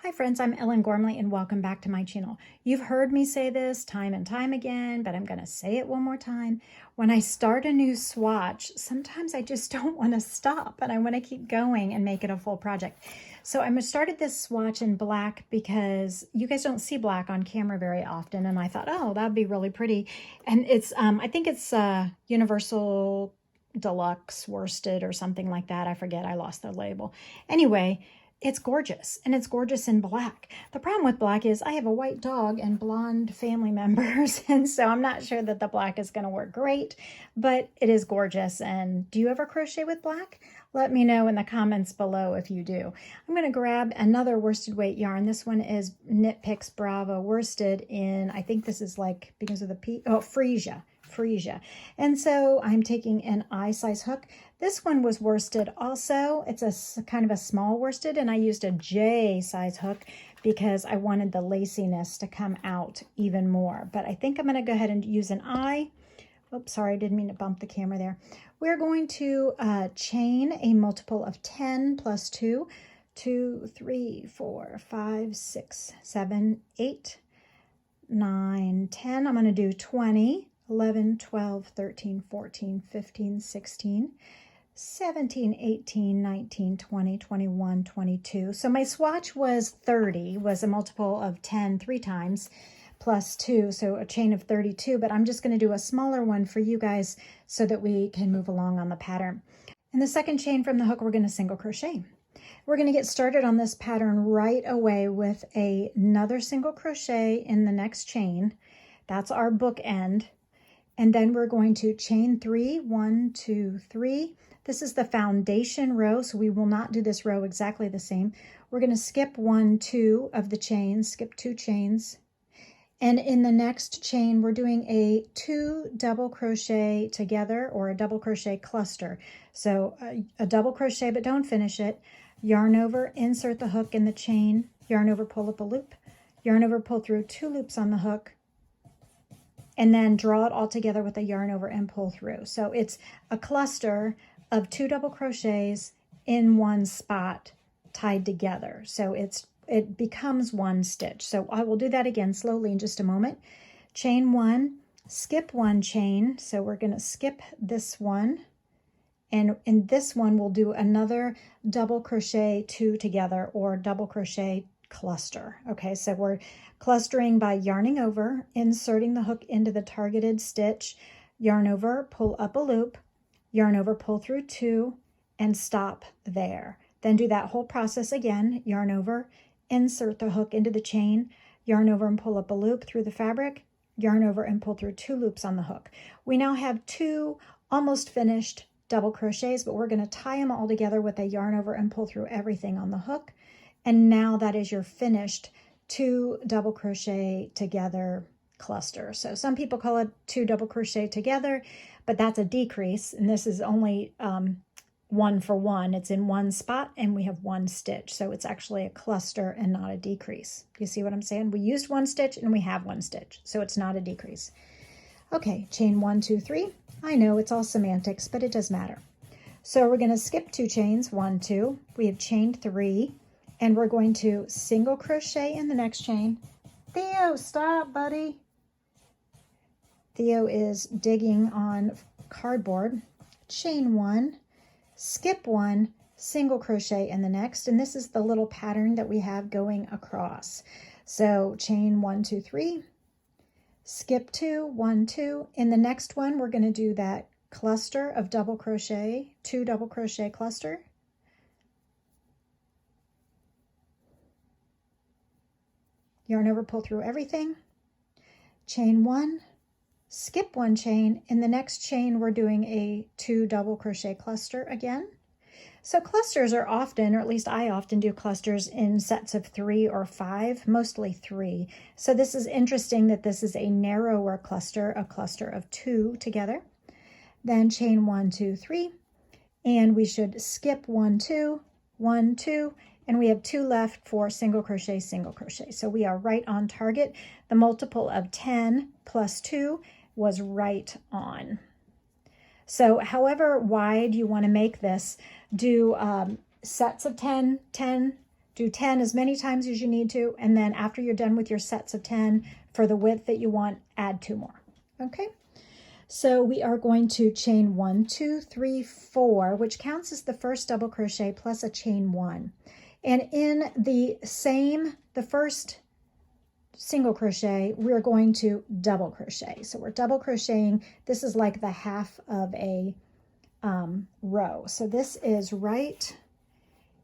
Hi friends, I'm Ellen Gormley and welcome back to my channel. You've heard me say this time and time again, but I'm going to say it one more time. When I start a new swatch, sometimes I just don't want to stop and I want to keep going and make it a full project. So I started this swatch in black because you guys don't see black on camera very often, and I thought, oh, that'd be really pretty. And it's, I think it's Universal Deluxe Worsted or something like that. I forget, I lost the label. Anyway, it's gorgeous, and it's gorgeous in black. The problem with black is I have a white dog and blonde family members, and so I'm not sure that the black is going to work great, but it is gorgeous. And do you ever crochet with black? Let me know in the comments below if you do. I'm going to grab another worsted weight yarn. This one is Knit Picks Bravo worsted in, I think this is like, because of the P, oh, Freesia. And so I'm taking an I size hook. This one was worsted also. It's a kind of a small worsted, and I used a J size hook because I wanted the laciness to come out even more. But I think I'm going to go ahead and use an I. Oops, sorry, I didn't mean to bump the camera there. We're going to chain a multiple of 10 plus 2, 2, 3, 4, 5, 6, 7, 8, 9, 10. I'm going to do 20. 11, 12, 13, 14, 15, 16, 17, 18, 19, 20, 21, 22. So my swatch was 30, was a multiple of 10 3 times plus 2, so a chain of 32, but I'm just going to do a smaller one for you guys so that we can move along on the pattern. In the second chain from the hook, we're going to single crochet. We're going to get started on this pattern right away with another single crochet in the next chain. That's our bookend. And then we're going to chain 3, 1, 2, 3. This is the foundation row, so we will not do this row exactly the same. We're going to skip 1, 2 of the chains, skip 2 chains. And in the next chain, we're doing a 2 double crochet together, or a double crochet cluster. So a double crochet, but don't finish it. Yarn over, insert the hook in the chain, yarn over, pull up a loop, yarn over, pull through 2 loops on the hook, and then draw it all together with a yarn over and pull through. So it's a cluster of 2 double crochets in one spot tied together. So it becomes one stitch. So I will do that again slowly in just a moment. Chain 1, skip 1 chain. So we're going to skip this one. And in this one, we'll do another double crochet 2 together, or double crochet cluster. Okay, so we're clustering by yarning over, inserting the hook into the targeted stitch, yarn over, pull up a loop, yarn over, pull through 2, and stop there. Then do that whole process again, yarn over, insert the hook into the chain, yarn over and pull up a loop through the fabric, yarn over and pull through 2 loops on the hook. We now have 2 almost finished double crochets, but we're going to tie them all together with a yarn over and pull through everything on the hook. And now that is your finished 2 double crochet together cluster. So some people call it 2 double crochet together, but that's a decrease. And this is only 1 for 1. It's in one spot and we have 1 stitch. So it's actually a cluster and not a decrease. You see what I'm saying? We used 1 stitch and we have 1 stitch. So it's not a decrease. Okay, chain 1, 2, 3. I know it's all semantics, but it does matter. So we're going to skip 2 chains, 1, 2. We have chained 3. And we're going to single crochet in the next chain. Theo, stop, buddy. Theo is digging on cardboard. Chain 1, skip 1, single crochet in the next. And this is the little pattern that we have going across. So chain 1, 2, 3, skip 2, 1, 2. In the next one, we're going to do that cluster of double crochet, 2 double crochet cluster. Yarn over, pull through everything, chain 1, skip 1 chain. In the next chain, we're doing a 2 double crochet cluster again. So clusters are often, or at least I often do clusters in sets of 3 or 5, mostly 3. So this is interesting that this is a narrower cluster, a cluster of 2 together. Then chain 1, 2, 3, and we should skip 1, 2, 1, 2, and we have 2 left for single crochet, single crochet. So we are right on target. The multiple of 10 plus 2 was right on. So however wide you want to make this, do sets of 10, 10, do 10 as many times as you need to, and then after you're done with your sets of 10 for the width that you want, add 2 more. Okay, so we are going to chain 1, 2, 3, 4, which counts as the first double crochet plus a chain 1. And in the first single crochet, we're going to double crochet. So we're double crocheting. This is like the half of a row. So this is right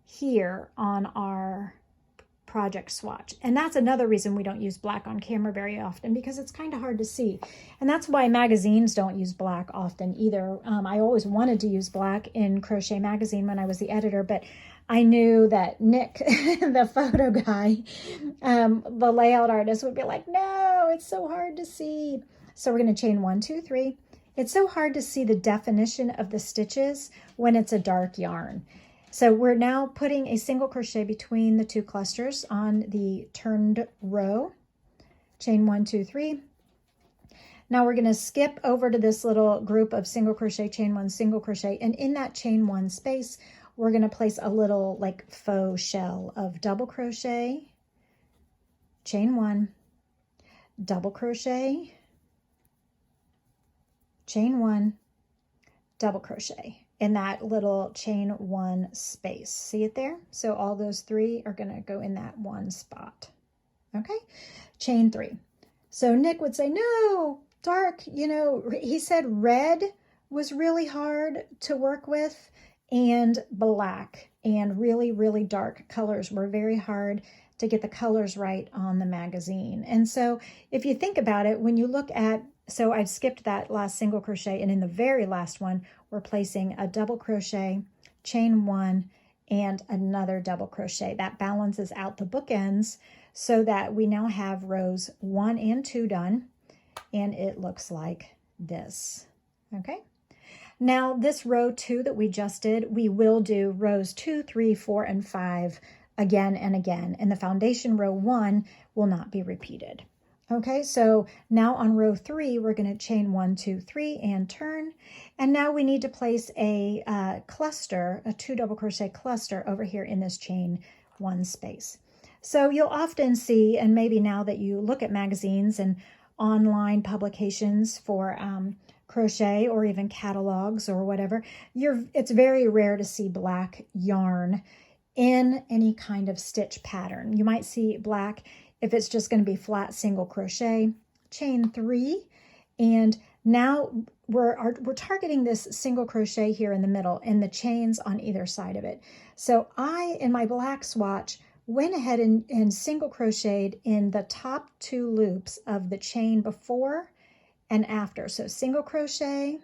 here on our project swatch. And that's another reason we don't use black on camera very often, because it's kind of hard to see. And that's why magazines don't use black often either. I always wanted to use black in Crochet Magazine when I was the editor, but I knew that Nick, the photo guy, the layout artist, would be like, no, it's so hard to see. So we're going to chain 1, 2, 3. It's so hard to see the definition of the stitches when it's a dark yarn. So we're now putting a single crochet between the 2 clusters on the turned row. Chain 1, 2, 3. Now we're going to skip over to this little group of single crochet, chain 1, single crochet, and in that chain 1 space, we're going to place a little like faux shell of double crochet, chain 1, double crochet, chain 1, double crochet in that little chain 1 space. See it there? So all those 3 are going to go in that one spot. Okay, chain 3. So Nick would say, no, dark, you know, he said red was really hard to work with, and black and really, really dark colors were very hard to get the colors right on the magazine. And so if you think about it, when you look at, so I've skipped that last single crochet, and in the very last one, we're placing a double crochet, chain 1, and another double crochet. That balances out the bookends so that we now have rows 1 and 2 done, and it looks like this. Okay. Now this row 2 that we just did, we will do rows 2, 3, 4, and 5 again and again, and the foundation row 1 will not be repeated. Okay, so now on row 3, we're going to chain 1, 2, 3 and turn. And now we need to place a cluster, a 2 double crochet cluster over here in this chain 1 space. So you'll often see, and maybe now that you look at magazines and online publications for crochet or even catalogs or whatever, it's very rare to see black yarn in any kind of stitch pattern. You might see black if it's just going to be flat single crochet, chain 3, and now we're targeting this single crochet here in the middle and the chains on either side of it. So I, in my black swatch, went ahead and single crocheted in the top 2 loops of the chain before and after. So single crochet,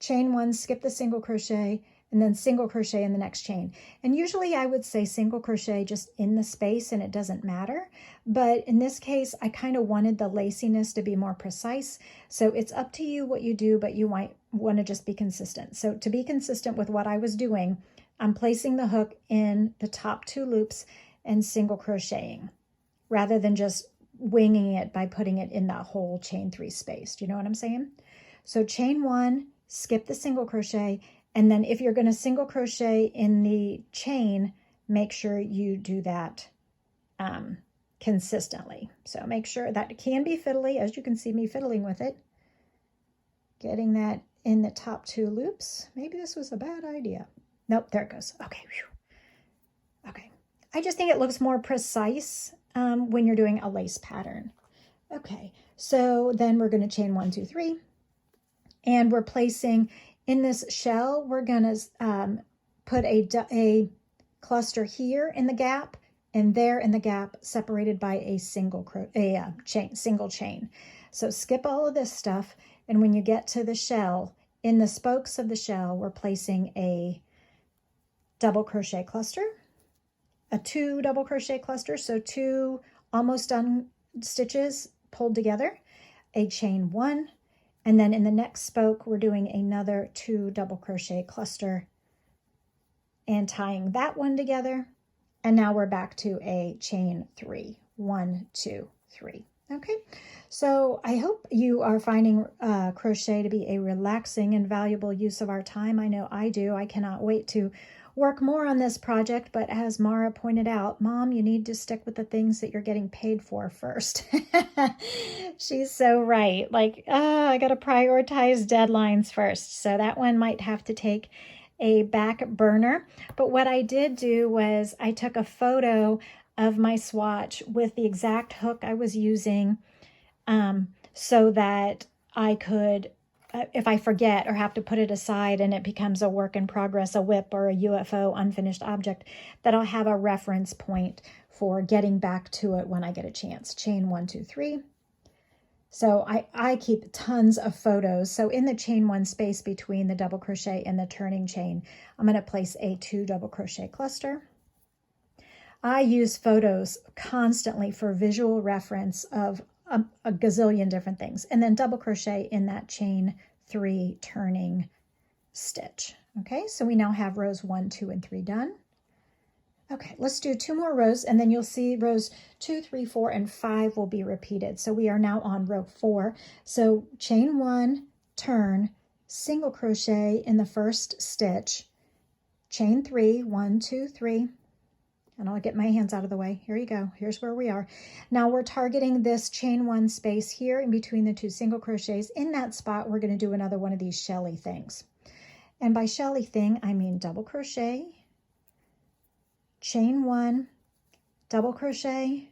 chain 1, skip the single crochet, and then single crochet in the next chain. And usually I would say single crochet just in the space and it doesn't matter. But in this case, I kind of wanted the laciness to be more precise. So it's up to you what you do, but you might want to just be consistent. So to be consistent with what I was doing, I'm placing the hook in the top 2 loops and single crocheting rather than just winging it by putting it in that whole chain 3 space. Do you know what I'm saying? So chain 1, skip the single crochet, and then if you're going to single crochet in the chain, make sure you do that consistently. So make sure that can be fiddly, as you can see me fiddling with it. Getting that in the top 2 loops. Maybe this was a bad idea. Nope, there it goes. Okay. Whew. Okay. I just think it looks more precise when you're doing a lace pattern. Okay, so then we're going to chain 1, 2, 3, and we're placing in this shell, we're going to put a cluster here in the gap and there in the gap, separated by a single chain. So skip all of this stuff, and when you get to the shell, in the spokes of the shell, we're placing a double crochet cluster, a 2 double crochet cluster, so 2 almost done stitches pulled together, a chain 1, and then in the next spoke, we're doing another 2 double crochet cluster and tying that one together. And now we're back to a chain 3. 1, 2, 3. Okay, so I hope you are finding crochet to be a relaxing and valuable use of our time. I know I do. I cannot wait to work more on this project, but as Mara pointed out, Mom, you need to stick with the things that you're getting paid for first. She's so right. Like, I got to prioritize deadlines first. So that one might have to take a back burner. But what I did do was I took a photo of my swatch with the exact hook I was using, so that I could, if I forget or have to put it aside and it becomes a work in progress, a whip or a UFO unfinished object, that I'll have a reference point for getting back to it when I get a chance. Chain 1, 2, 3. So I keep tons of photos. So in the chain 1 space between the double crochet and the turning chain, I'm going to place a 2 double crochet cluster. I use photos constantly for visual reference of a gazillion different things, and then double crochet in that chain 3 turning stitch. Okay, so we now have rows 1, 2, and 3 done. Okay, let's do 2 more rows, and then you'll see rows 2, 3, 4, and 5 will be repeated. So we are now on row 4. So chain 1, turn, single crochet in the first stitch, chain 3, 1, 2, 3, and I'll get my hands out of the way. Here you go. Here's where we are. Now we're targeting this chain 1 space here in between the 2 single crochets. In that spot, we're going to do another one of these shelly things. And by shelly thing, I mean double crochet, chain 1, double crochet,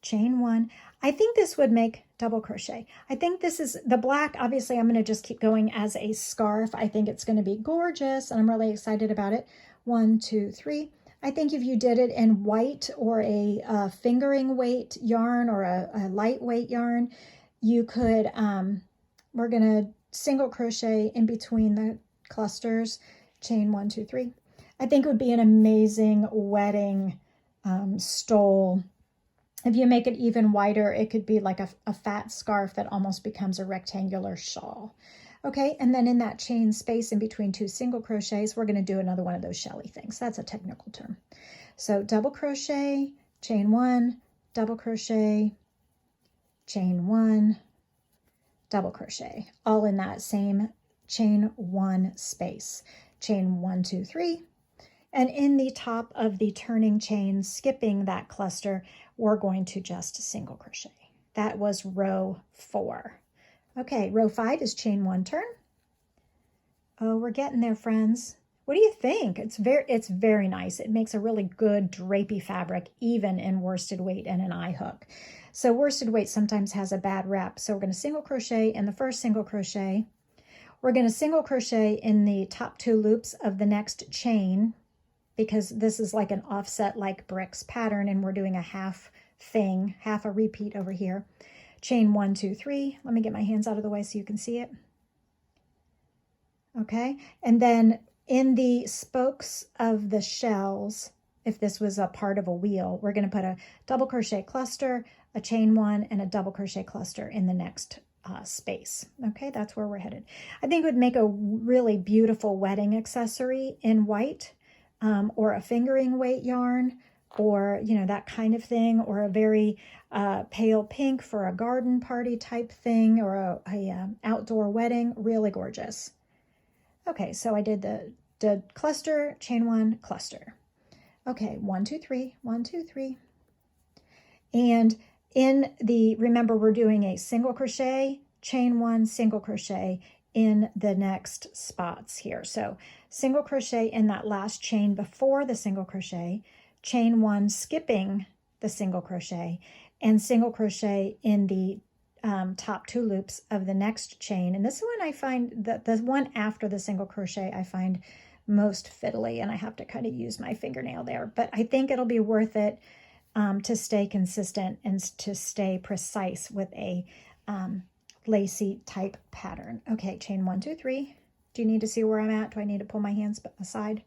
chain 1. I think this would make double crochet. I think this is the black. Obviously, I'm going to just keep going as a scarf. I think it's going to be gorgeous, and I'm really excited about it. 1, 2, 3. I think if you did it in white or a fingering weight yarn or a lightweight yarn, you could, we're going to single crochet in between the clusters, chain 1, 2, 3. I think it would be an amazing wedding stole. If you make it even wider, it could be like a fat scarf that almost becomes a rectangular shawl. Okay, and then in that chain space in between 2 single crochets, we're going to do another one of those shelly things. That's a technical term. So double crochet, chain 1, double crochet, chain 1, double crochet, all in that same chain 1 space. Chain 1, 2, 3. And in the top of the turning chain, skipping that cluster, we're going to just single crochet. That was row 4. Okay, row 5 is chain 1, turn. Oh, we're getting there, friends. What do you think? It's very nice. It makes a really good drapey fabric, even in worsted weight and an eye hook. So worsted weight sometimes has a bad rap. So we're going to single crochet in the first single crochet. We're going to single crochet in the top 2 loops of the next chain, because this is like an offset like bricks pattern, and we're doing a half thing, half a repeat over here. Chain 1, 2, 3. Let me get my hands out of the way so you can see it. Okay, and then in the spokes of the shells, if this was a part of a wheel, we're going to put a double crochet cluster, a chain 1, and a double crochet cluster in the next space. Okay, that's where we're headed. I think it would make a really beautiful wedding accessory in white, or a fingering weight yarn, or, you know, that kind of thing, or a very pale pink for a garden party type thing, or a outdoor wedding. Really gorgeous. Okay, so I did the cluster, chain 1, cluster. Okay, 1, 2, 3, 1, 2, 3. And in the, remember, we're doing a single crochet, chain 1, single crochet in the next spots here. So single crochet in that last chain before the single crochet, chain 1 skipping the single crochet, and single crochet in the top 2 loops of the next chain. And this one I find that the one after the single crochet I find most fiddly, and I have to kind of use my fingernail there, but I think it'll be worth it to stay consistent and to stay precise with a lacy type pattern. Okay, chain 1, 2, 3. Do you need to see where I'm at? Do I need to pull my hands aside?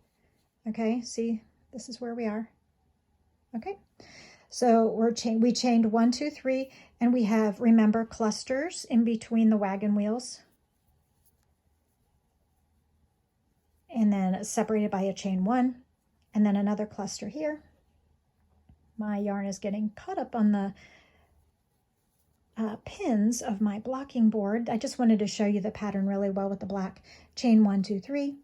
Okay, see, this is where we are. Okay, so we chained 1, 2, 3, and we have, remember, clusters in between the wagon wheels, and then separated by a chain 1, and then another cluster here. My yarn is getting caught up on the pins of my blocking board. I just wanted to show you the pattern really well with the black. Chain 1, 2, 3.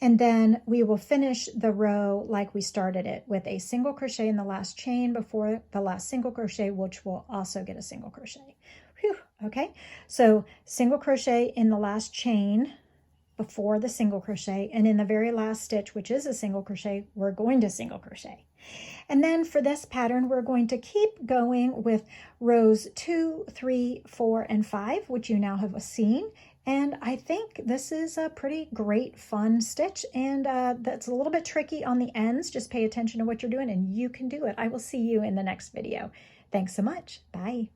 And then we will finish the row like we started it with a single crochet in the last chain before the last single crochet, which will also get a single crochet. Whew, okay, so single crochet in the last chain before the single crochet, and in the very last stitch, which is a single crochet, we're going to single crochet. And then for this pattern, we're going to keep going with rows 2, 3, 4, and 5, which you now have seen. And I think this is a pretty great fun stitch, and that's a little bit tricky on the ends. Just pay attention to what you're doing and you can do it. I will see you in the next video. Thanks so much. Bye.